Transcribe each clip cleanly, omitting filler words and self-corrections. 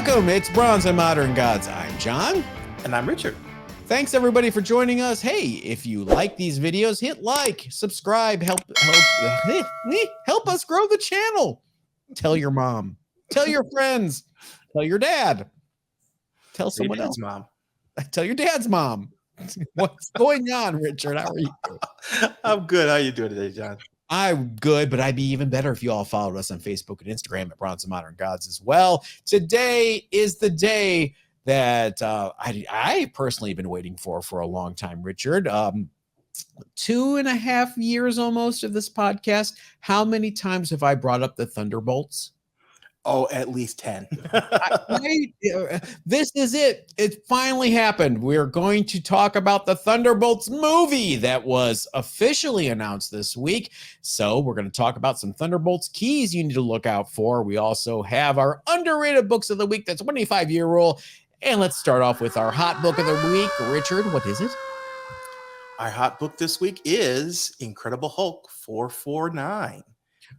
Welcome, it's Bronze and Modern Gods. I'm John. And I'm Richard. Thanks everybody for joining us. Hey, if you like these videos, hit like, subscribe, help us grow the channel. Tell your mom, tell your friends, tell your dad, tell someone else. Mom. Tell your dad's mom. What's going on, Richard? How are you? I'm good. How are you doing today, John? I'm good, but I'd be even better if you all followed us on Facebook and Instagram at Bronze and Modern Gods as well. Today is the day that I personally have been waiting for a long time, Richard. 2.5 years almost of this podcast. How many times have I brought up the Thunderbolts? Oh, at least 10. This is it. It finally happened. We're going to talk about the Thunderbolts movie that was officially announced this week. So we're going to talk about some Thunderbolts keys you need to look out for. We also have our underrated books of the week. That's 25-year rule. And let's start off with our hot book of the week. Richard, what is it? Our hot book this week is Incredible Hulk 449.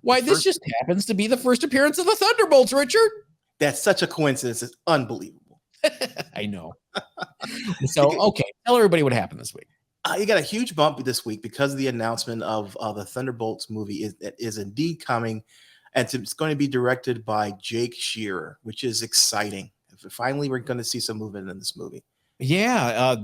Why, this just happens to be the first appearance of the Thunderbolts, Richard. That's such a coincidence. It's unbelievable. I know. So, okay, tell everybody what happened this week. You got a huge bump this week because of the announcement of the Thunderbolts movie is indeed coming. And it's going to be directed by Jake Shearer, which is exciting. Finally, we're going to see some movement in this movie. Yeah,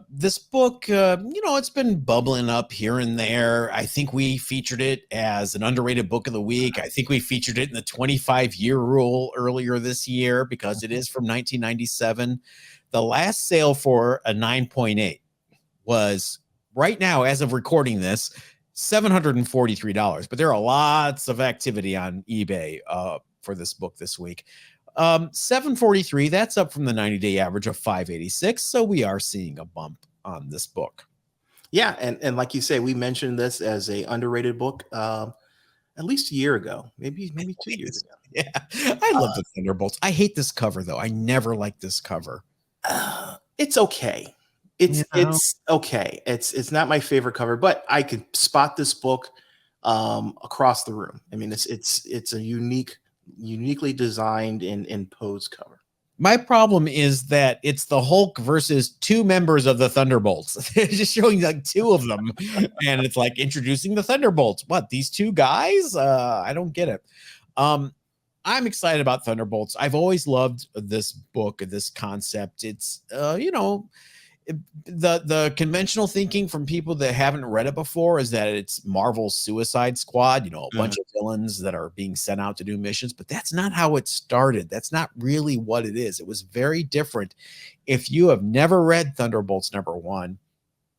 this book, it's been bubbling up here and there. I think we featured it as an underrated book of the week. I think we featured it in the 25-year rule earlier this year because it is from 1997. The last sale for a 9.8 was right now, as of recording this, $743. But there are lots of activity on eBay for this book this week. 743, that's up from the 90-day average of 586. So we are seeing a bump on this book. Yeah, and like you say, we mentioned this as a underrated book at least a year ago, maybe 2 years ago. Yeah, I love the Thunderbolts. I hate this cover though. I never liked this cover. It's okay. It's okay. It's not my favorite cover, but I could spot this book across the room. I mean, it's a uniquely designed and posed cover. My problem is that it's the Hulk versus two members of the Thunderbolts. They're just showing like two of them, and it's like introducing the Thunderbolts. What, these two guys? I don't get it. I'm excited about Thunderbolts. I've always loved this book, this concept. It's the conventional thinking from people that haven't read it before is that it's Marvel's Suicide Squad, a bunch of villains that are being sent out to do missions, but that's not how it started. That's not really what it is. It was very different. If you have never read Thunderbolts #1,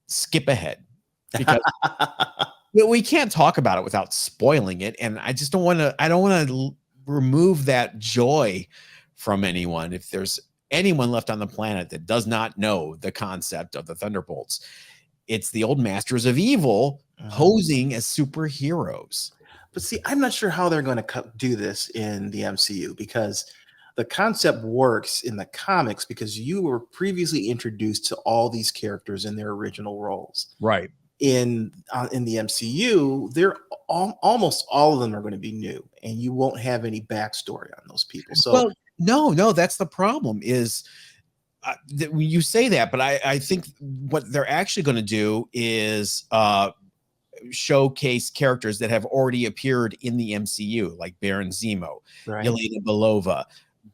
skip ahead because we can't talk about it without spoiling it. And I just don't want to remove that joy from anyone. If there's anyone left on the planet that does not know the concept of the Thunderbolts, it's the old masters of evil posing as superheroes. But see, I'm not sure how they're going to do this in the MCU because the concept works in the comics because you were previously introduced to all these characters in their original roles. Right. In the MCU, they're almost all of them are going to be new, and you won't have any backstory on those people. So. No, that's the problem is that when you say that, but I think what they're actually going to do is showcase characters that have already appeared in the MCU, like Baron Zemo, Right. Yelena Belova,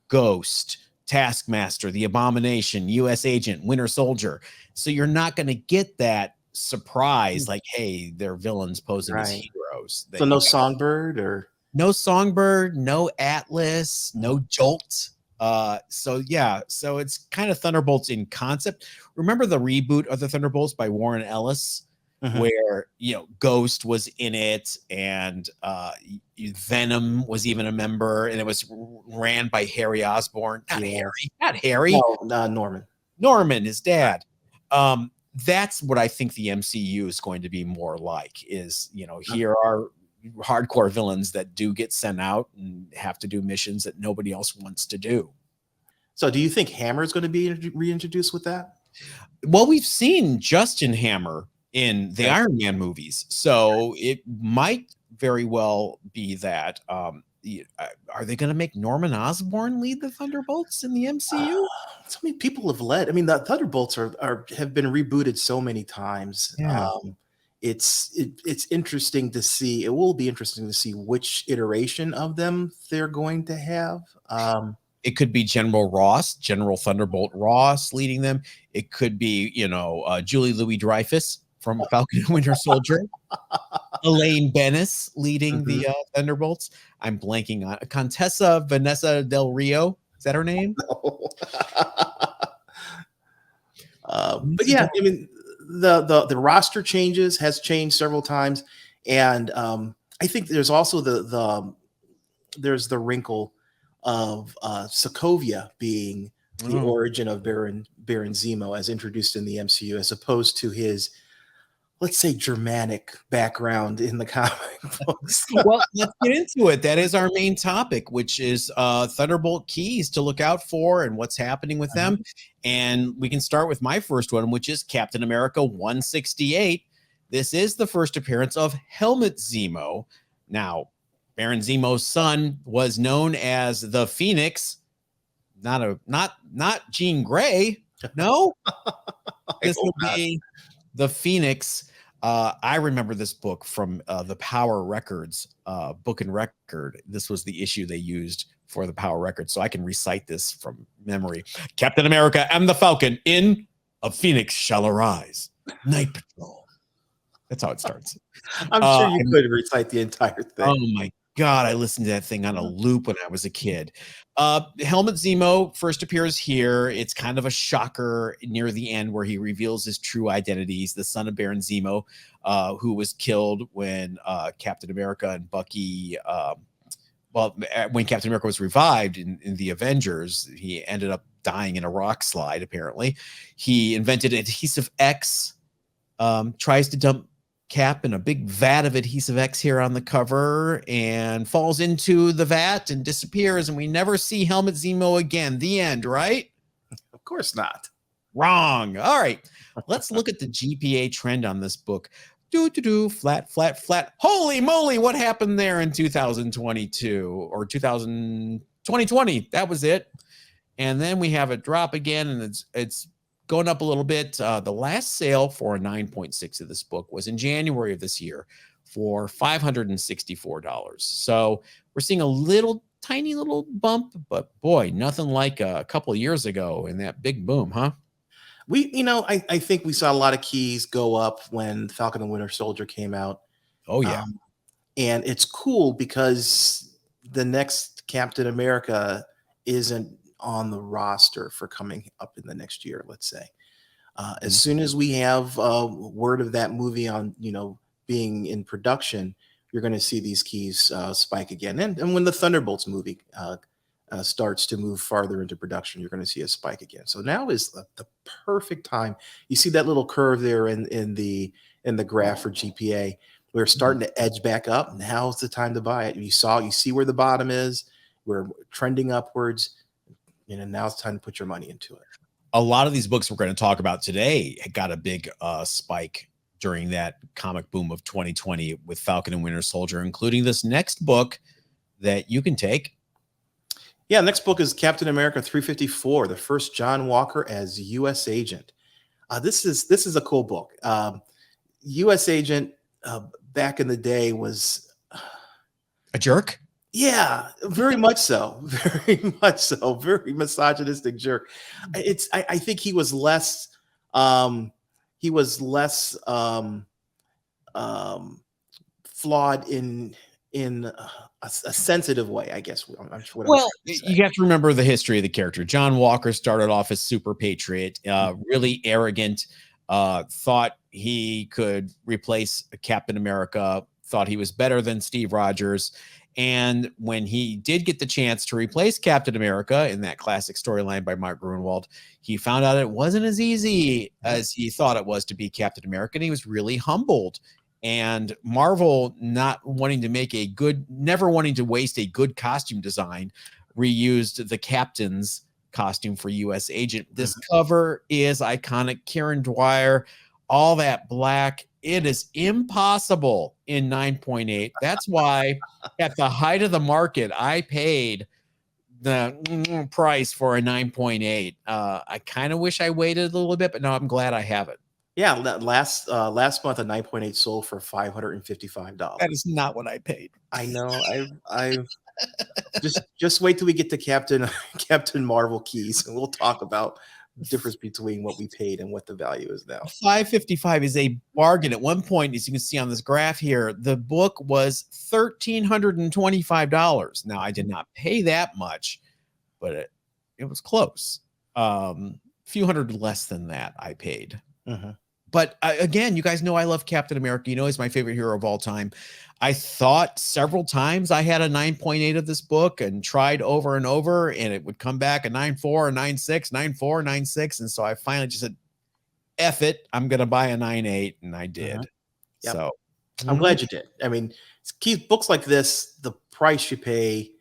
Ghost, Taskmaster, the Abomination, U.S. Agent, Winter Soldier. So you're not going to get that surprise like, hey, they're villains posing as heroes. So no Songbird or... No Songbird, no Atlas, no Jolt. So it's kind of Thunderbolts in concept. Remember the reboot of the Thunderbolts by Warren Ellis, where Ghost was in it, and Venom was even a member, and it was ran by Harry Osborn. Not Harry. No, Norman. Norman, his dad. That's what I think the MCU is going to be more like. Is here are hardcore villains that do get sent out and have to do missions that nobody else wants to do. So do you think Hammer is going to be reintroduced with that? Well, we've seen Justin Hammer in the Iron Man movies, so it might very well be that. are they going to make Norman Osborn lead the Thunderbolts in the MCU? So many people have led. I mean, the Thunderbolts have been rebooted so many times. Yeah. It's interesting to see. It will be interesting to see which iteration of them they're going to have. It could be General Ross, General Thunderbolt Ross leading them. It could be, Julie Louis-Dreyfus from Falcon and Winter Soldier. Elaine Bennis leading the Thunderbolts. I'm blanking on Contessa Vanessa Del Rio. Is that her name? No. But yeah, I mean, the roster has changed several times, and I think there's also there's the wrinkle of Sokovia being the origin of Baron Zemo as introduced in the MCU, as opposed to his, let's say, Germanic background in the comic books. Well, let's get into it. That is our main topic, which is Thunderbolt keys to look out for and what's happening with them. And we can start with my first one, which is Captain America 168. This is the first appearance of Helmut Zemo. Now, Baron Zemo's son was known as the Phoenix, not Jean Grey. No, this would be the Phoenix. I remember this book from the Power Records book and record. This was the issue they used for the Power Records, so I can recite this from memory. Captain America and the Falcon in A Phoenix Shall Arise. Night Patrol. That's how it starts. I'm sure you could recite the entire thing. Oh my God, I listened to that thing on a loop when I was a kid. Helmut Zemo first appears here. It's kind of a shocker near the end where he reveals his true identity. He's the son of Baron Zemo, who was killed when Captain America and Bucky, when Captain America was revived in the Avengers, he ended up dying in a rock slide, apparently. He invented Adhesive X, tries to dump Cap in a big vat of Adhesive X here on the cover, and falls into the vat and disappears, and we never see Helmut Zemo again. The end, right? Of course not. Wrong. All right. Let's look at the GPA trend on this book. Flat, flat, flat. Holy moly, what happened there in 2022 or 2020? That was it. And then we have a drop again, and it's going up a little bit. The last sale for a 9.6 of this book was in January of this year for $564. So we're seeing a tiny little bump, but boy, nothing like a couple of years ago in that big boom, huh? I think we saw a lot of keys go up when Falcon and Winter Soldier came out. Oh yeah. And it's cool because the next Captain America isn't on the roster for coming up in the next year, let's say. As soon as we have word of that movie on, being in production, you're going to see these keys spike again. And when the Thunderbolts movie starts to move farther into production, you're going to see a spike again. So now is the perfect time. You see that little curve there in the graph for GPA. We're starting to edge back up. Now's the time to buy it. You see where the bottom is. We're trending upwards. Now it's time to put your money into it. A lot of these books we're going to talk about today got a big spike during that comic boom of 2020 with Falcon and Winter Soldier, including this next book that you can take. Yeah, next book is Captain America 354, the first John Walker as U.S. agent. This is a cool book. U.S. agent back in the day was a jerk. Yeah, very much so. Very much so. Very misogynistic jerk. I think he was less flawed in a sensitive way, I guess. You have to remember the history of the character. John Walker started off as super patriot, really arrogant, thought he could replace Captain America, thought he was better than Steve Rogers. And when he did get the chance to replace Captain America in that classic storyline by Mark Gruenwald, he found out it wasn't as easy as he thought it was to be Captain America. And he was really humbled. And Marvel, not wanting to never wanting to waste a good costume design, reused the Captain's costume for U.S. Agent. This cover is iconic. Karen Dwyer, all that black. It is impossible in 9.8. That's why at the height of the market, I paid the price for a 9.8. I kind of wish I waited a little bit, but no, I'm glad I have it. Yeah, last month a 9.8 sold for $555. That is not what I paid. I know. I've just wait till we get to Captain Marvel keys, and we'll talk about the difference between what we paid and what the value is now. 555 is a bargain. At one point, as you can see on this graph here, the book was $1,325. Now, I did not pay that much, but it was close. Few hundred less than that I paid. But again, you guys know I love Captain America. You know he's my favorite hero of all time. I thought several times I had a 9.8 of this book and tried over and over, and it would come back a 9.4, a 9.6, 9.4, 9.6. And so I finally just said, F it, I'm going to buy a 9.8, and I did. Yep. So I'm glad you did. I mean, books like this, the price you pay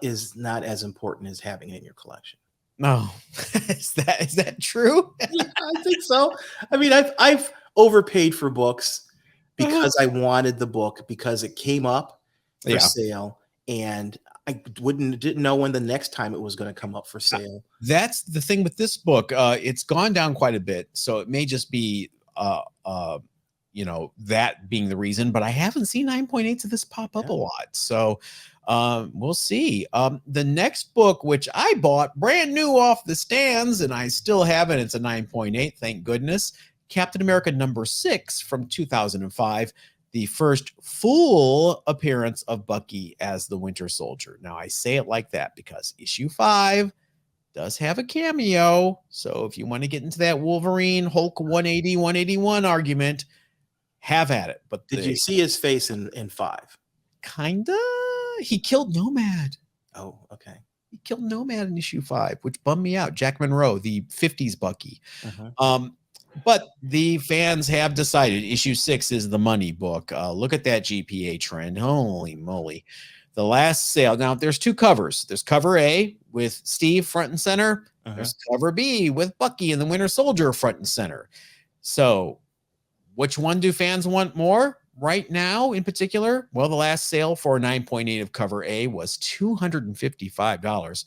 is not as important as having it in your collection. No, is that true? Yeah, I think so. I mean, I've overpaid for books because I wanted the book, because it came up for sale, and I didn't know when the next time it was going to come up for sale. That's the thing with this book. It's gone down quite a bit, so it may just be you know, that being the reason, but I haven't seen 9.8s of this pop up a lot. So we'll see. The next book, which I bought brand new off the stands, and I still have it, it's a 9.8, thank goodness. Captain America #6 from 2005, the first full appearance of Bucky as the Winter Soldier. Now, I say it like that because issue 5 does have a cameo. So if you want to get into that Wolverine, Hulk 180, 181 argument, have at it. But did you see his face in 5? Kinda. He killed Nomad. Oh, okay. He killed Nomad in issue 5, which bummed me out. Jack Monroe, the 50s Bucky. But the fans have decided issue 6 is the money book. Look at that GPA trend. Holy moly. The last sale. Now, there's 2 covers. There's cover A with Steve front and center. There's cover B with Bucky and the Winter Soldier front and center. So which one do fans want more right now in particular? Well, the last sale for 9.8 of cover A was $255.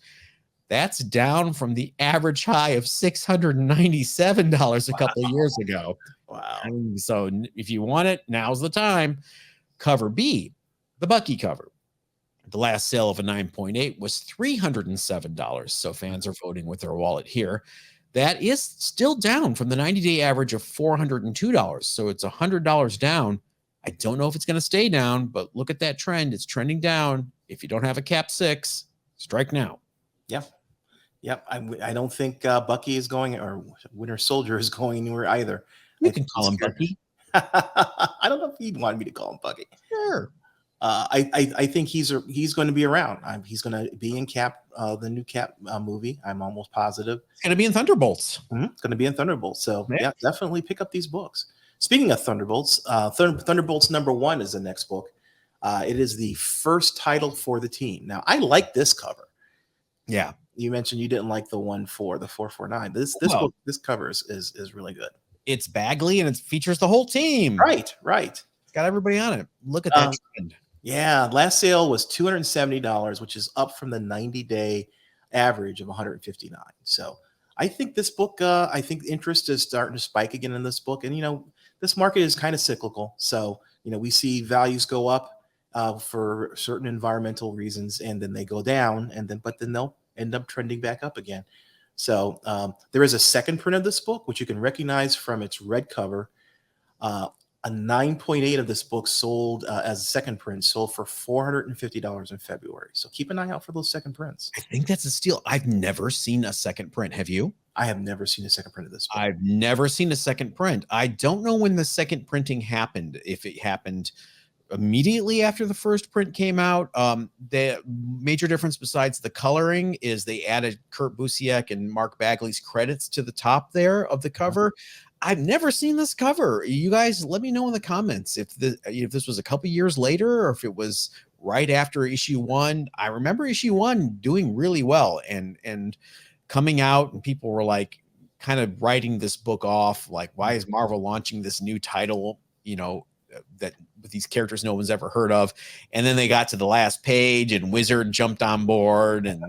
That's down from the average high of $697 a couple of years ago. Wow. So if you want it, now's the time. Cover B, the Bucky cover. The last sale of a 9.8 was $307. So fans are voting with their wallet here. That is still down from the 90-day average of $402. So it's $100 down. I don't know if it's going to stay down, but look at that trend. It's trending down. If you don't have a Cap 6, strike now. Yep. I don't think Bucky is going, or Winter Soldier is going anywhere either. You can call him Bucky. I don't know if he'd want me to call him Bucky. Sure. I think he's going to be around. He's going to be in Cap, the new Cap movie. I'm almost positive. It's going to be in Thunderbolts. It's going to be in Thunderbolts. So yeah, definitely pick up these books. Speaking of Thunderbolts, Thunderbolts #1 is the next book. It is the first title for the team. Now, I like this cover. Yeah. You mentioned you didn't like the one for the 449. This book, this cover is really good. It's Bagley and it features the whole team. Right. It's got everybody on it. Look at that trend. Yeah, last sale was $270, which is up from the 90-day average of $159. So I think this book, I think interest is starting to spike again in this book. And, you know, this market is kind of cyclical. So, you know, we see values go up for certain environmental reasons, and then they go down, but then they'll end up trending back up again. So there is a second print of this book, which you can recognize from its red cover. A 9.8 of this book sold as a second print, sold for $450 in February. So keep an eye out for those second prints. I think that's a steal. I've never seen a second print. Have you? I have never seen a second print of this book. I've never seen a second print. I don't know when the second printing happened, if it happened immediately after the first print came out. The major difference besides the coloring is they added Kurt Busiek and Mark Bagley's credits to the top there of the cover. I've never seen this cover. You guys let me know in the comments if this was a couple years later or if it was right after issue 1. I remember issue 1 doing really well and coming out, and people were like kind of writing this book off. Like, why is Marvel launching this new title, that with these characters no one's ever heard of? And then they got to the last page and Wizard jumped on board, and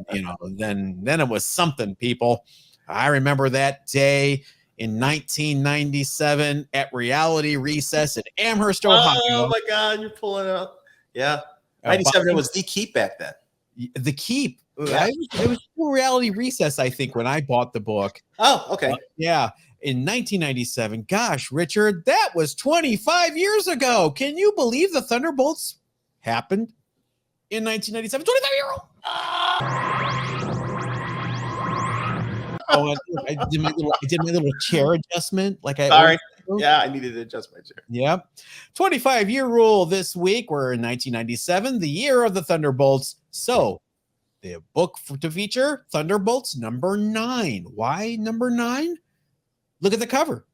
then it was something, people. I remember that day in 1997 at Reality Recess in Amherst, Ohio. Oh my God, you're pulling it up. Yeah. 97, it was The Keep back then. The Keep. Yeah. It was Reality Recess, I think, when I bought the book. Oh, okay. Yeah. In 1997. Gosh, Richard, that was 25 years ago. Can you believe the Thunderbolts happened in 1997? 25-year-old. Oh, I did my little chair adjustment. Sorry. Yeah, I needed to adjust my chair. Yep. 25-year rule this week. We're in 1997, the year of the Thunderbolts. So the book to feature Thunderbolts number 9. Why number 9? Look at the cover.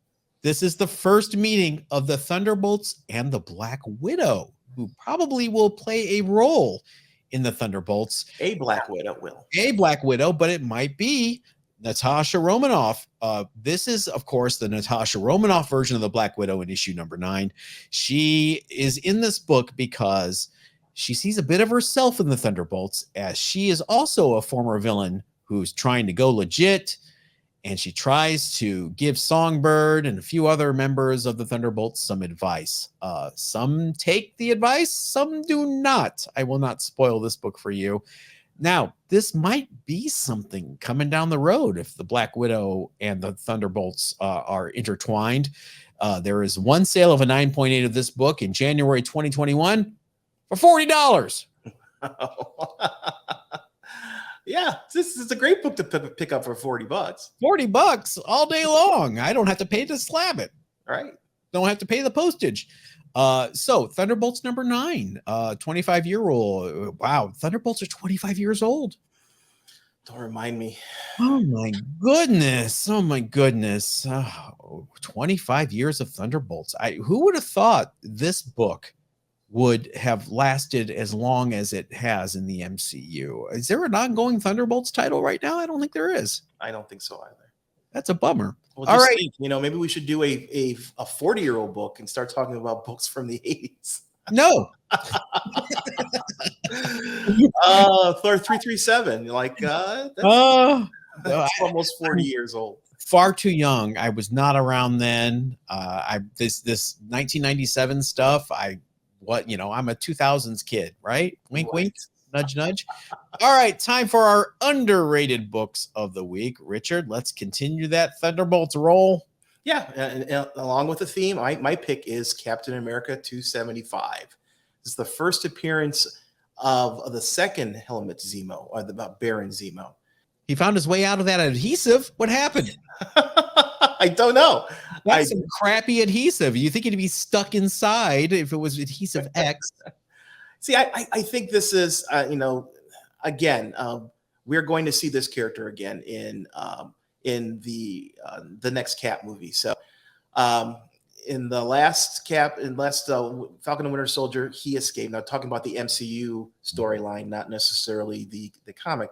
This is the first meeting of the Thunderbolts and the Black Widow, who probably will play a role in the Thunderbolts. A Black Widow will. A Black Widow, but it might be Natasha Romanoff. This is, of course, the Natasha Romanoff version of the Black Widow in issue number 9. She is in this book because she sees a bit of herself in the Thunderbolts, as she is also a former villain who's trying to go legit, and she tries to give Songbird and a few other members of the Thunderbolts some advice. Some take the advice, some do not. I will not spoil this book for you. Now, this might be something coming down the road if the Black Widow and the Thunderbolts are intertwined. There is one sale of a 9.8 of this book in January 2021 for $40. Yeah, this is a great book to pick up for $40. $40 all day long. I don't have to pay to slab it. Right. Don't have to pay the postage. So Thunderbolts number 9, 25-year rule. Wow, Thunderbolts are 25 years old. Don't remind me. Oh my goodness. Oh my goodness. 25 years of Thunderbolts. Who would have thought this book would have lasted as long as it has in the MCU? Is there an ongoing Thunderbolts title right now? I don't think there is. I don't think so either. That's a bummer. Well, all right. Think, maybe we should do a 40-year-old book and start talking about books from the 80s. No. Thor 337. That's almost 40 years old. Far too young. I was not around then. This 1997 stuff, I'm a 2000s kid, right? Wink, wink, nudge, nudge. All right, time for our underrated books of the week. Richard, let's continue that Thunderbolts roll. Yeah, and along with the theme, my pick is Captain America 275. This is the first appearance of the second Helmut Zemo, or about Baron Zemo. He found his way out of that adhesive. What happened? I don't know. That's some crappy adhesive. You think it'd be stuck inside if it was adhesive X? See, I think this is, again, we're going to see this character again in the next Cap movie. So, in the last Falcon and Winter Soldier, he escaped. Now, talking about the MCU storyline, not necessarily the comic.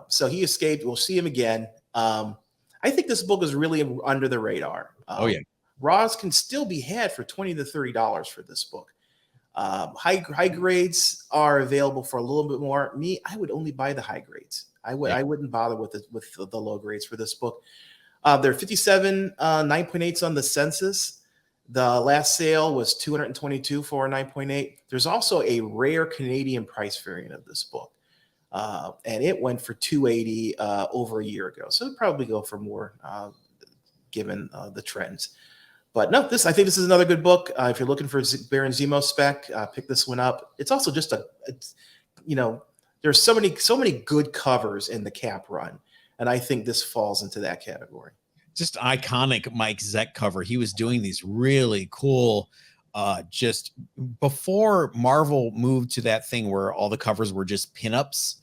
So he escaped. We'll see him again. I think this book is really under the radar. Oh yeah, Raws can still be had for $20 to $30 for this book. High grades are available for a little bit more. I would only buy the high grades. I wouldn't bother with the low grades for this book. There are 57 9.8s on the census. The last sale was $222 for a 9.8. There's also a rare Canadian price variant of this book. And it went for $280 over a year ago. So it'd probably go for more given the trends. But no, I think this is another good book. If you're looking for Baron Zemo spec, pick this one up. It's also just there's so many good covers in the Cap run. And I think this falls into that category. Just iconic Mike Zeck cover. He was doing these really cool, just before Marvel moved to that thing where all the covers were just pinups.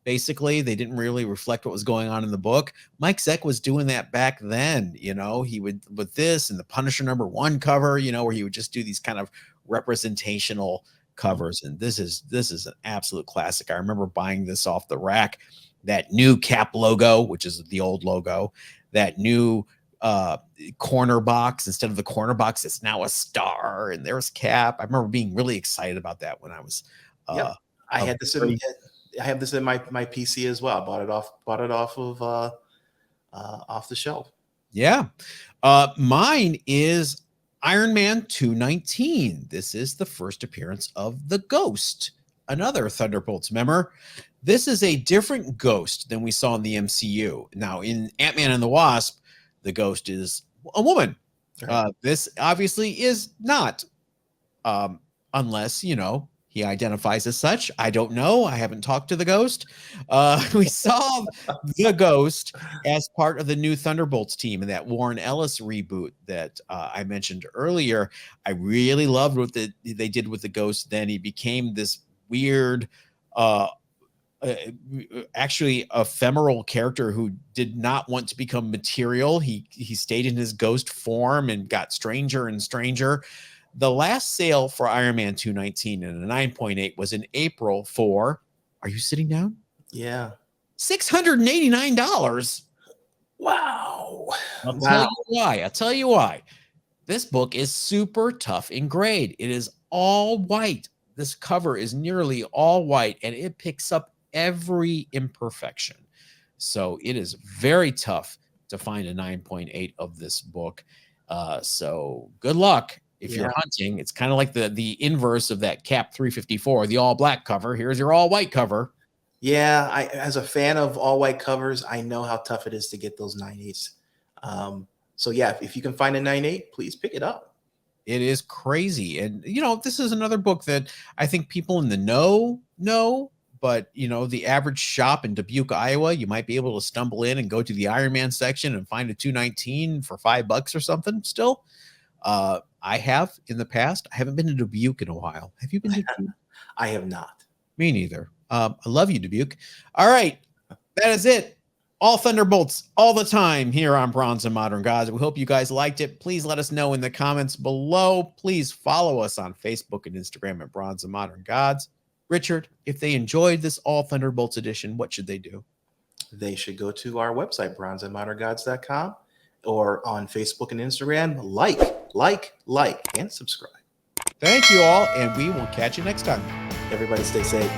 Basically, they didn't really reflect what was going on in the book. Mike Zeck was doing that back then. He would, with this and the Punisher #1 cover, where he would just do these kind of representational covers. And this is an absolute classic. I remember buying this off the rack. That new Cap logo, which is the old logo, that new corner box. Instead of the corner box, it's now a star, and there's Cap. I remember being really excited about that when I was Yep. I a had this very I have this in my PC as well. I bought it off the shelf. yeah. Mine is Iron Man 219. This is the first appearance of the Ghost, another Thunderbolts member. This is a different Ghost than we saw in the MCU. Now, in Ant-Man and the Wasp, the Ghost is a woman. Right. This obviously is not, unless, you know, he identifies as such. I don't know. I haven't talked to the Ghost. We saw the Ghost as part of the new Thunderbolts team in that Warren Ellis reboot that I mentioned earlier. I really loved what they did with the Ghost. Then he became this weird, uh, actually ephemeral character who did not want to become material. He stayed in his ghost form and got stranger and stranger. The last sale for Iron Man 219 and a 9.8 was in April for, are you sitting down? Yeah. $689. Wow. I'll tell you why. I'll tell you why. This book is super tough in grade. It is all white. This cover is nearly all white, and it picks up every imperfection. So it is very tough to find a 9.8 of this book. So good luck. If you're hunting, it's kind of like the inverse of that Cap 354, the all black cover. Here's your all white cover. Yeah, as a fan of all white covers, I know how tough it is to get those 9.8s. So yeah, if you can find a 9.8, please pick it up. It is crazy. And, you know, this is another book that I think people in the know, but, you know, the average shop in Dubuque, Iowa, you might be able to stumble in and go to the Iron Man section and find a 219 for $5 or something still. I have in the past. I haven't been to Dubuque in a while. Have you been to Dubuque? I have not. Me neither. I love you, Dubuque. All right. That is it. All Thunderbolts all the time here on Bronze and Modern Gods. We hope you guys liked it. Please let us know in the comments below. Please follow us on Facebook and Instagram at Bronze and Modern Gods. Richard, if they enjoyed this All Thunderbolts edition, what should they do? They should go to our website, bronzeandmoderngods.com, or on Facebook and Instagram. Like, and subscribe. Thank you all, and we will catch you next time. Everybody stay safe.